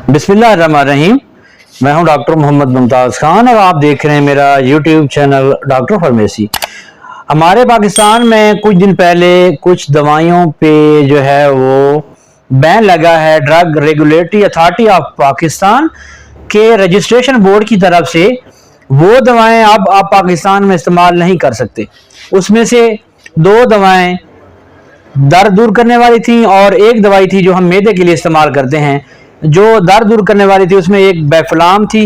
बिस्मिल्लाहिर्रहमानिर्रहीम। मैं हूं डॉक्टर मोहम्मद मुमताज़ खान और आप देख रहे हैं मेरा यूट्यूब चैनल डॉक्टर फार्मेसी। हमारे पाकिस्तान में कुछ दिन पहले कुछ दवाइयों पे जो है वो बैन लगा है। Drug regulatory authority of Pakistan के रजिस्ट्रेशन बोर्ड की तरफ से वो दवाएं अब आप पाकिस्तान में इस्तेमाल नहीं कर सकते। उसमें से दो दवाएं दर्द दूर करने वाली थी और एक दवाई थी जो हम मैदे के लिए इस्तेमाल करते हैं। जो दर्द दूर करने वाली थी उसमें एक बेफलाम थी,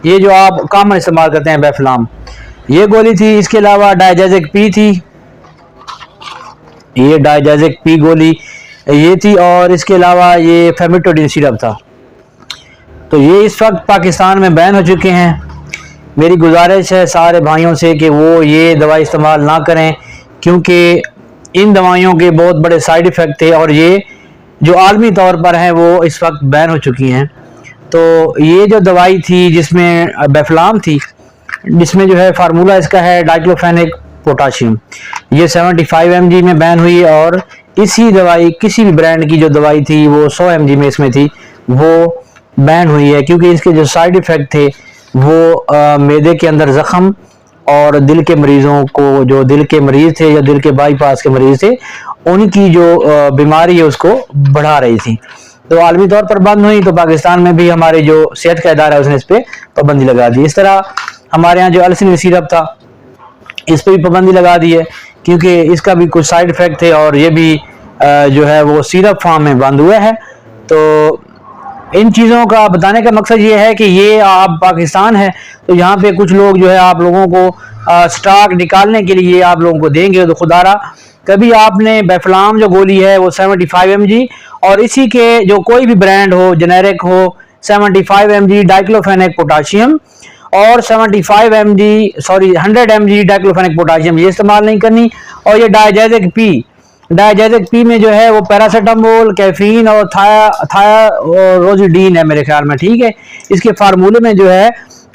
ये जो आप कॉमन इस्तेमाल करते हैं बेफलाम, ये गोली थी। इसके अलावा डायजाजिक पी थी, ये डायजाजिक पी गोली ये थी, और इसके अलावा ये फेमिटोडिन सिरप था। तो ये इस वक्त पाकिस्तान में बैन हो चुके हैं। मेरी गुजारिश है सारे भाइयों से कि वो ये दवाई इस्तेमाल ना करें, क्योंकि इन दवाइयों के बहुत बड़े साइड इफ़ेक्ट थे और ये जो आलमी तौर पर हैं वो इस वक्त बैन हो चुकी हैं। तो ये जो दवाई थी जिसमें बेफलाम थी, जिसमें जो है फार्मूला इसका है डाइक्लोफेनेक पोटाशियम, ये 75 mg में बैन हुई। और इसी दवाई किसी भी ब्रांड की जो दवाई थी वो 100 mg में इसमें थी, वो बैन हुई है, क्योंकि इसके जो साइड इफ़ेक्ट थे वो मैदे के अंदर ज़ख़म और दिल के मरीज़ों को, जो दिल के मरीज़ थे या दिल के बाईपास के मरीज़ थे, उनकी जो बीमारी है उसको बढ़ा रही थी। तो आलमी तौर पर बंद हुई, तो पाकिस्तान में भी हमारे जो सेहत का इदारा है उसने इस पर पाबंदी लगा दी। इस तरह हमारे यहाँ जो अल्सनिल सिरप था इस पर भी पाबंदी लगा दी है, क्योंकि इसका भी कुछ साइड इफ़ेक्ट थे और ये भी जो है वो सिरप फॉर्म में बंद हुआ है। तो इन चीज़ों का बताने का मकसद ये है कि ये आप पाकिस्तान है तो यहाँ पे कुछ लोग जो है आप लोगों को स्टॉक निकालने के लिए आप लोगों को देंगे। तो खुदारा कभी आपने बेफलाम जो गोली है वो 75 mg और इसी के जो कोई भी ब्रांड हो, जेनेरिक हो, 75 mg डाइक्लोफेनेक पोटाशियम और 100 mg डाइक्लोफेनेक पोटाशियम ये इस्तेमाल नहीं करनी। और ये डायजाजिक पी में जो है वो पैरासीटामोल, कैफीन और थायोरोजिडीन है मेरे ख्याल में, ठीक है। इसके फार्मूले में जो है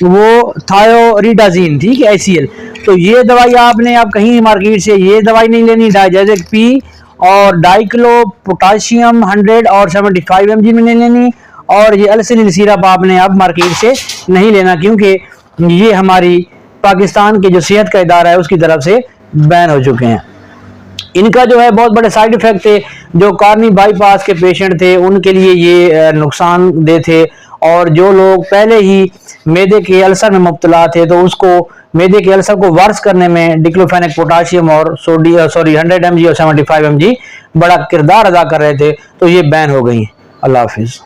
वो थायोरिडाजीन, ठीक है, HCl। तो ये दवाई आपने आप कहीं मार्केट से ये दवाई नहीं लेनी। डायजाजिक पी और डाइक्लो पोटाशियम 100 और 75 mg में नहीं लेनी। और ये अल्सनिल सिरप आपने अब मार्केट से नहीं लेना, क्योंकि ये हमारी पाकिस्तान के जो सेहत का इदारा है उसकी तरफ से बैन हो चुके हैं। इनका जो है बहुत बड़े साइड इफ़ेक्ट थे। जो कॉर्नी बाईपास के पेशेंट थे उनके लिए ये नुकसानदेह थे, और जो लोग पहले ही मैदे के अल्सर में मुब्तला थे तो उसको मैदे के अल्सर को वर्स करने में डिक्लोफेनेक पोटाशियम और 100 mg और 75 mg बड़ा किरदार अदा कर रहे थे। तो ये बैन हो गई। अल्लाह हाफिज़।